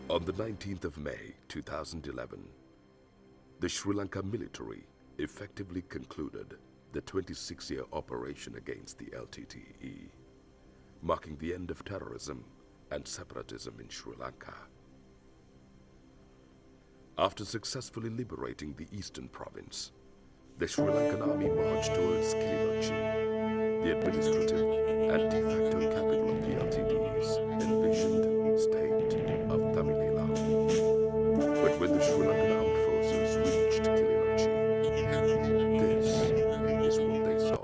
On the 19th of May 2011, the Sri Lanka military effectively concluded the 26-year operation against the LTTE, marking the end of terrorism and separatism in Sri Lanka. After successfully liberating the eastern province, the Sri Lankan army marched towards Kilinochchi, the administrative and de facto capital of the LTTE's envisioned state of Tamil Nadu. But when the Sri Lankan armed forces reached Kilinochchi, this is what they saw.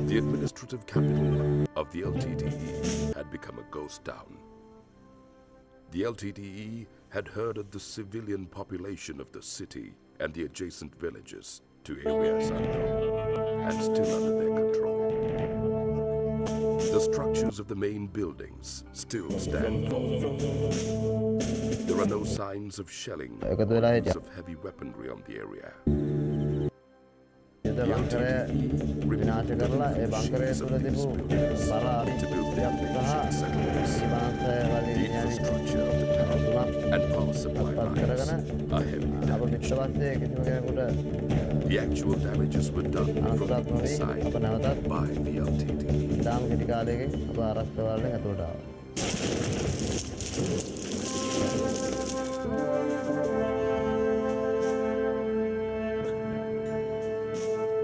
The administrative capital of the LTTE had become a ghost town. The LTTE had herded the civilian population of the city and the adjacent villages to areas unknown and still under their control. The structures of the main buildings still stand firm. There are no signs of shelling or use of heavy weaponry on the area. The LTTE removed the sheets of these buildings to build their makeshift settlements. The infrastructure of the town and power supply lines are heavily damaged. The actual damages were done from the inside by the LTTE.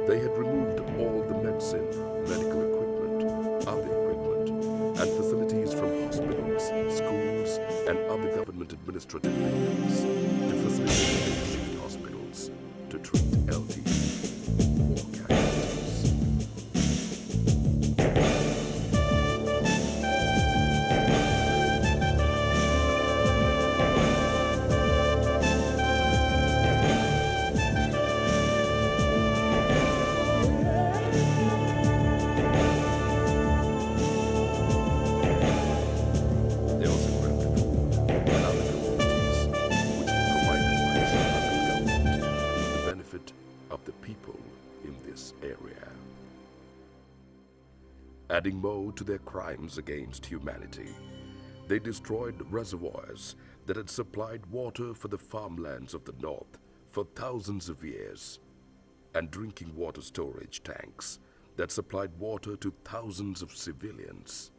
They had removed all the medicine, medical equipment, other equipment, and facilities from hospitals, schools, and other government administrative buildings to facilitate makeshift hospitals to treat LTE war casualties. They also grabbed food and other commodities which were provided by the Sri Lankan government for the benefit of the people in this area. Adding more to their crimes against humanity, they destroyed reservoirs that had supplied water for the farmlands of the north for thousands of years, and drinking water storage tanks that supplied water to thousands of civilians.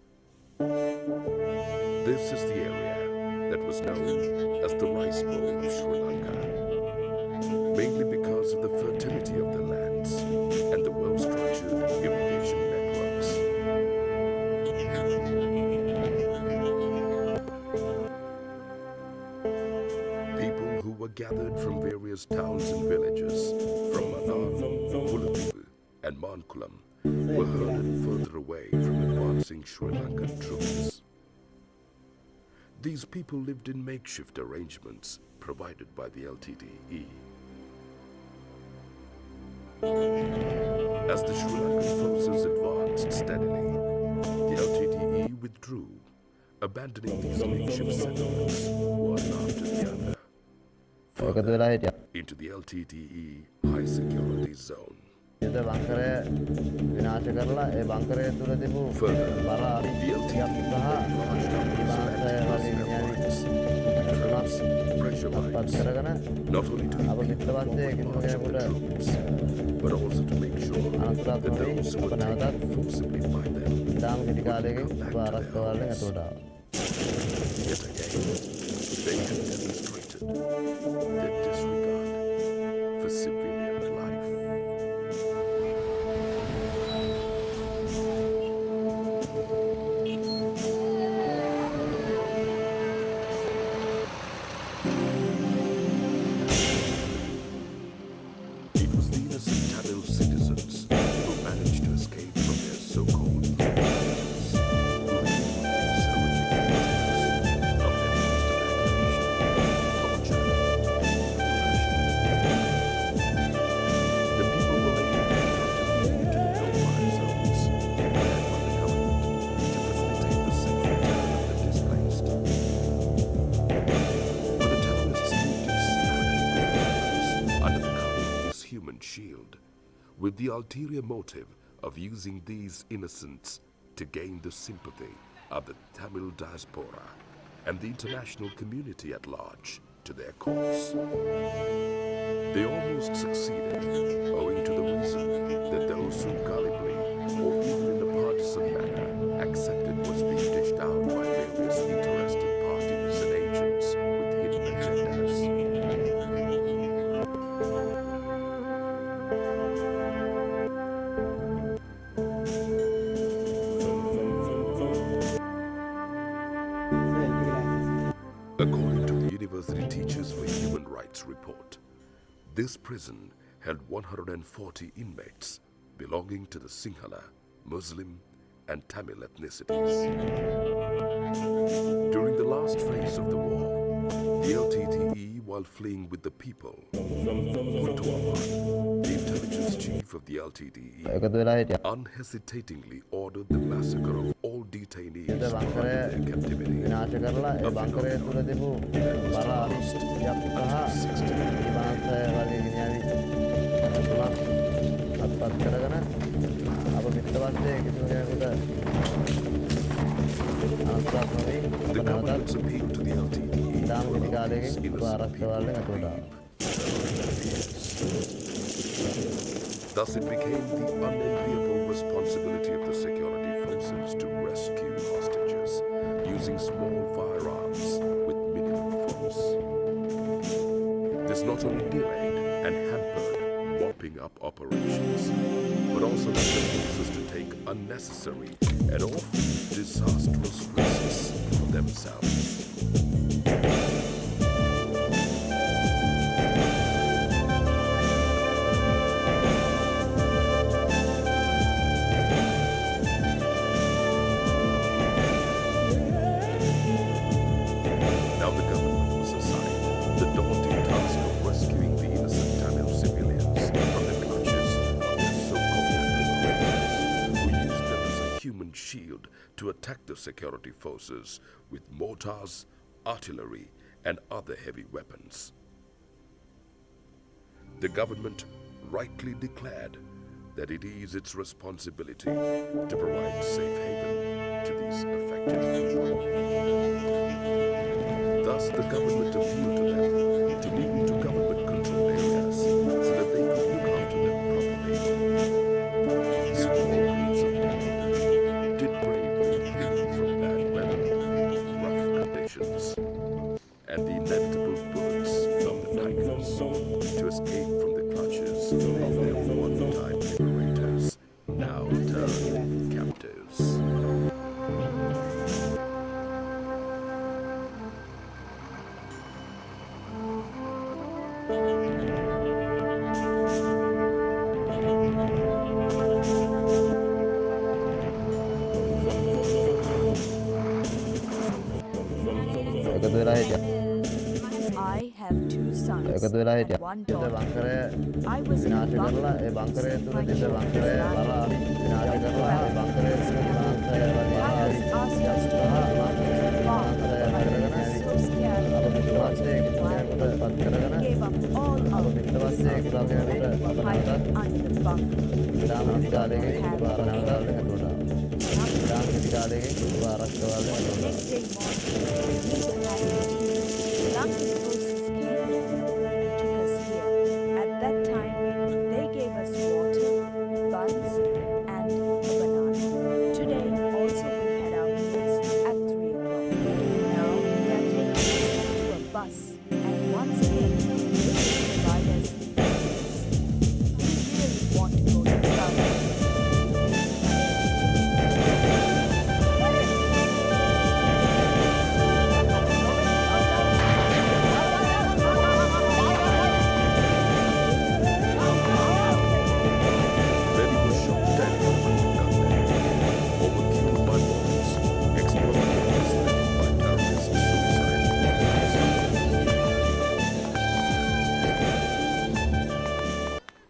This is the area that was known as the Rice Bowl of Sri Lanka, mainly because of the fertility of the lands and the well-structured irrigation networks. People who were gathered from various towns and villages from Mannar, Mullaitivu, and Mankulam were herded further away from advancing Sri Lankan troops. These people lived in makeshift arrangements provided by the LTTE. As the Sri Lankan forces advanced steadily, the LTTE withdrew, abandoning these makeshift settlements one after the other, further into the LTTE high security zone. Further, the LTTE launched numbers of anti-personnel traps, pressure lines, not only to impede the forward march of the troops, but also to make sure that those who were taken forcibly by them would come back to their homes. Yet again, they had demonstrated their disregard for civilian life. It was the innocent Tamil citizens who managed to escape from their so-called criminals, who revealed these horrific details of their forced evacuation, torture, and repression. human shield, with the ulterior motive of using these innocents to gain the sympathy of the Tamil diaspora and the international community at large to their cause. They almost succeeded, owing to the reason that those who gullibly, or even in a partisan manner, accepted what's being dished out by various interested parties and agents with hidden agendas. According to the University Teachers for Human Rights report, this prison held 140 inmates belonging to the Sinhala, Muslim, and Tamil ethnicities. During the last phase of the war, the LTTE, while fleeing with the people, Puntuama, the intelligence chief of the LTTE, unhesitatingly ordered the massacre of all detainees brought into their captivity. A phenomenon that was to last until 60. The government's appeal to the LTTE to allow these innocent people to grieve. Thus it became the unenviable responsibility of the security forces to rescue hostages using small firearms with minimum force. This not only delayed and hampered mopping up operations, but also led the forces to take unnecessary and often disastrous risks for themselves. Now the government was assigned the daunting task of rescuing the innocent Tamil civilians from the clutches of their so-called liberators, who used them as a human shield to attack the security forces with mortars, artillery, and other heavy weapons. The government rightly declared that it is its responsibility to provide safe haven to these affected people. Thus, the government appealed to them to move into government-controlled areas so that they could look after them properly. Small groups of people did bravely flee from bad weather, rough conditions, and the inevitable bullets from the tigers to escape from the clutches of their one-time liberators, now turned captives. I have two sons and one daughter. I was in a bunker trying to show his land. Tigers asked us to leave the farm, but we were so scared we lost the wild. We gave up all our things and went to hide under the bunker. We did not have anything. Next day morning, we had tea. Lanka's forces came and took us here. At that time, they gave us water, buns, and a banana. Today, also we had our meals at 3 o'clock. Now, they are taking us to a bus, and once again, they will provide us meals. We really want to go to the south. Many were shot dead by gunmen, or were killed by bombs, exploded or spent by terrorist suicide bombers.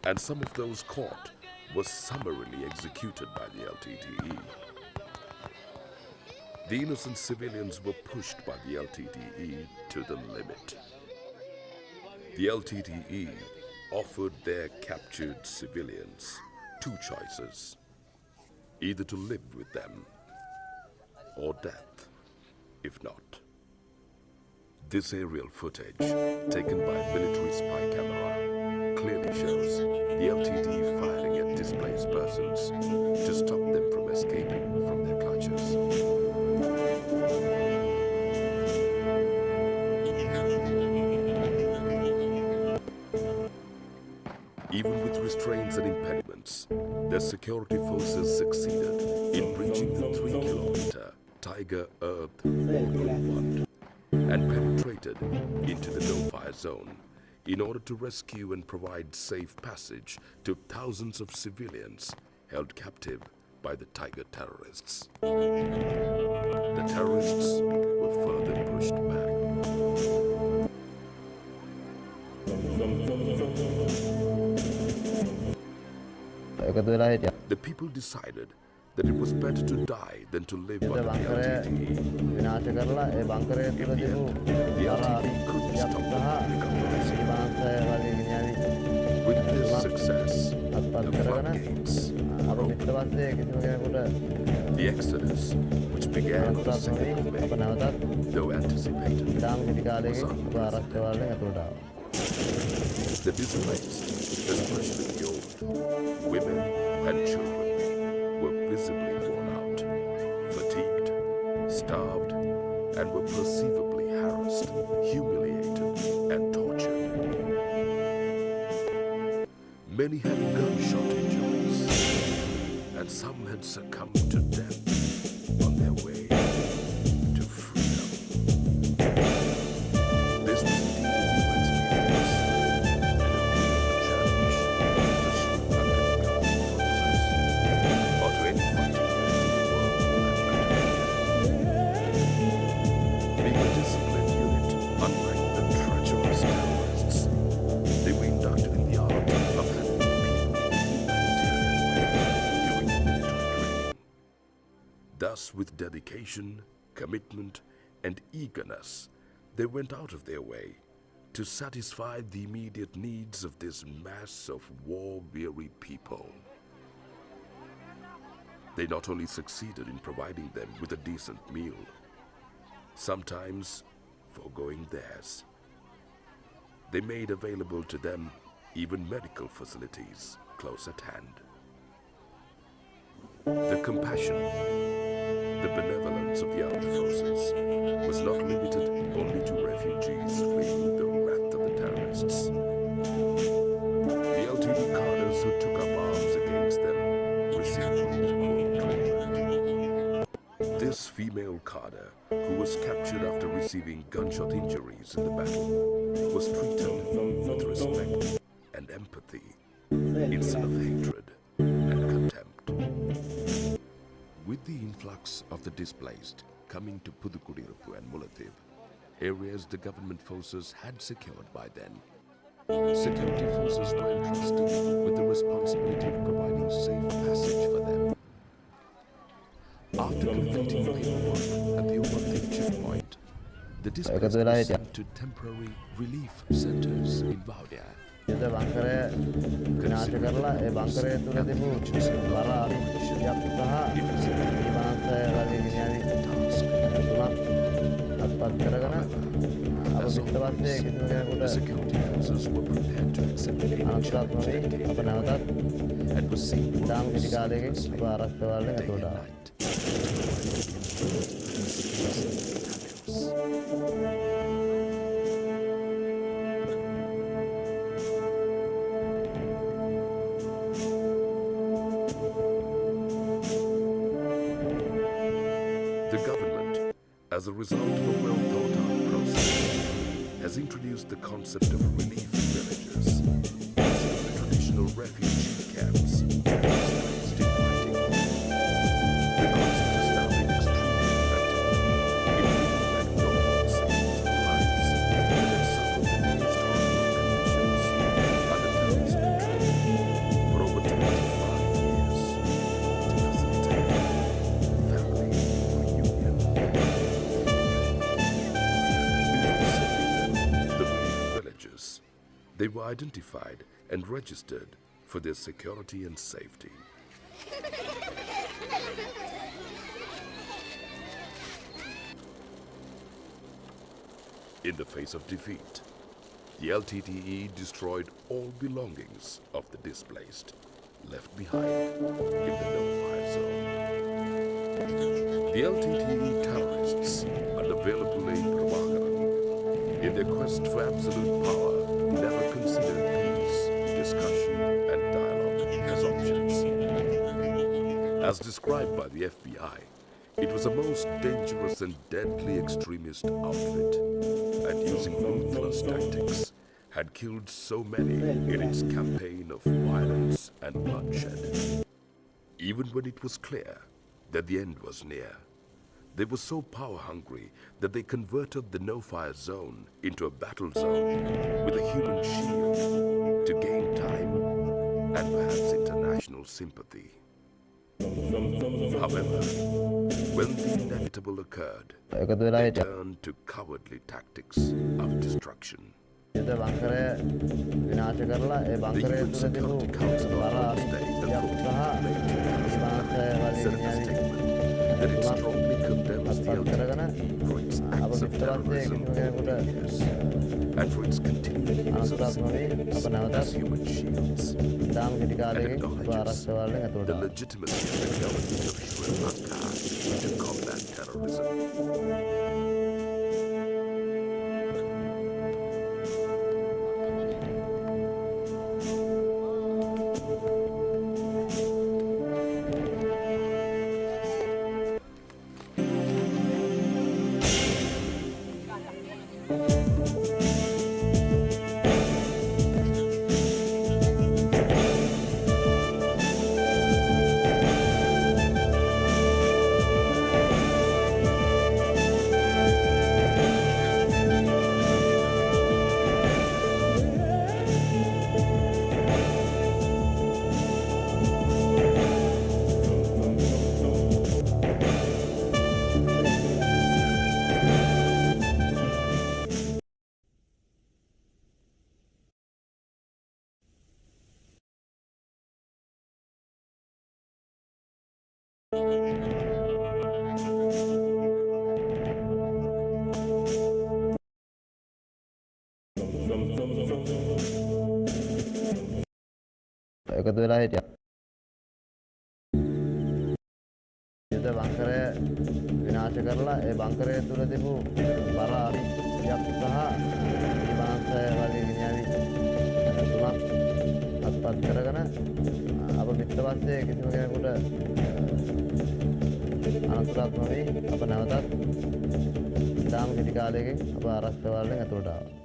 And some of those caught were summarily executed by the LTTE. The innocent civilians were pushed by the LTTE to the limit. The LTTE offered their captured civilians two choices: either to live with them or death, if not. This aerial footage, taken by a military spy camera, clearly shows the LTTE firing at displaced persons to stop them from escaping from their clutches. Even with restraints and impediments, the security forces succeeded in breaching the 3-kilometer Tiger Earth Border and penetrated into the no-fire zone in order to rescue and provide safe passage to thousands of civilians held captive by the Tiger terrorists. The terrorists were further pushed back. The people decided that it was better to die than to live under the LTTE. In the end, the LTTE couldn't stop the public uprising. With this success, the floodgates were opened. The exodus, which began on the 2nd of May, though anticipated, was unprecedented. The displaced, especially the old, women and children, were visibly worn out, fatigued, starved, and were perceivably harassed, humiliated, and tortured. Many had gunshot injuries, and some had succumbed to death on their way to freedom. This was indeed a new experience, and a real challenge to Sri Lankan government forces, or to any fighting unit in the world for that matter. Being a disciplined unit, unlike the treacherous terrorists, they were inducted in the art of handling people in a humanitarian way during military training. Thus, with dedication, commitment, and eagerness, they went out of their way to satisfy the immediate needs of this mass of war-weary people. They not only succeeded in providing them with a decent meal, sometimes foregoing theirs, they made available to them even medical facilities close at hand. The compassion, the benevolence of the armed forces was not limited only to refugees fleeing the wrath of the terrorists. The LTD cadres who took up arms against them received equal treatment. This female cadre, who was captured after receiving gunshot injuries in the battle, was treated with respect and empathy instead of hatred and contempt. With the influx of the displaced coming to Pudukkodirupu and Mullaitivu, areas the government forces had secured by then, security forces were entrusted with the responsibility of providing safe passage for them. After completing paperwork at the Umathin checkpoint, the displaced were sent to temporary relief centers in Vaudia. The security forces were prepared to accept any challenge that came their way and was seen working selflessly day and night to The government, as a result of a well-thought-out process, has introduced the concept of relief villages instead of the traditional refugee camps displaced in fighting. The concept has now been extremely effective in bringing back normals into lives that had suffered the most horrible conditions under terrorist control for over 25 years to facilitate family reunion. Before sending them to the relief villages, They were identified and registered for their security and safety. In the face of defeat, the LTTE destroyed all belongings of the displaced, left behind in the no-fire zone. The LTTE terrorists, under Velapillai Prabhakaran, in their quest for absolute power, never considered peace, discussion, and dialogue as options. As described by the FBI, it was a most dangerous and deadly extremist outfit, and using ruthless tactics, had killed so many in its campaign of violence and bloodshed. Even when it was clear that the end was near, they were so power-hungry that they converted the no-fire zone into a battle zone with a human shield to gain time and perhaps international sympathy. However, when the inevitable occurred, they turned to cowardly tactics of destruction. The UN Security Council on Wednesday, the 14th of May 2011, said in a statement that it strongly condemns the LTTE for its acts of terrorism over the years and for its continued use of civilians as human shields, and acknowledges the legitimacy of the government of Sri Lanka to combat terrorism. එකතු වෙලා හිටියා. යුද බංකරය විනාශ කරලා ඒ බංකරය තුල තිබූ බර අවිත්‍යක් සහ විමානය වගේ ගිනියවි තුනක් අත්පත් කරගෙන අප පිටපස්සේ කිසිම කෙනෙකුට අනතුරක් නොවි අප නැවතත් ඉතාම කෙටි කාලයකින් අප ආරක්ෂක වලින් ඇතුළට ආවා.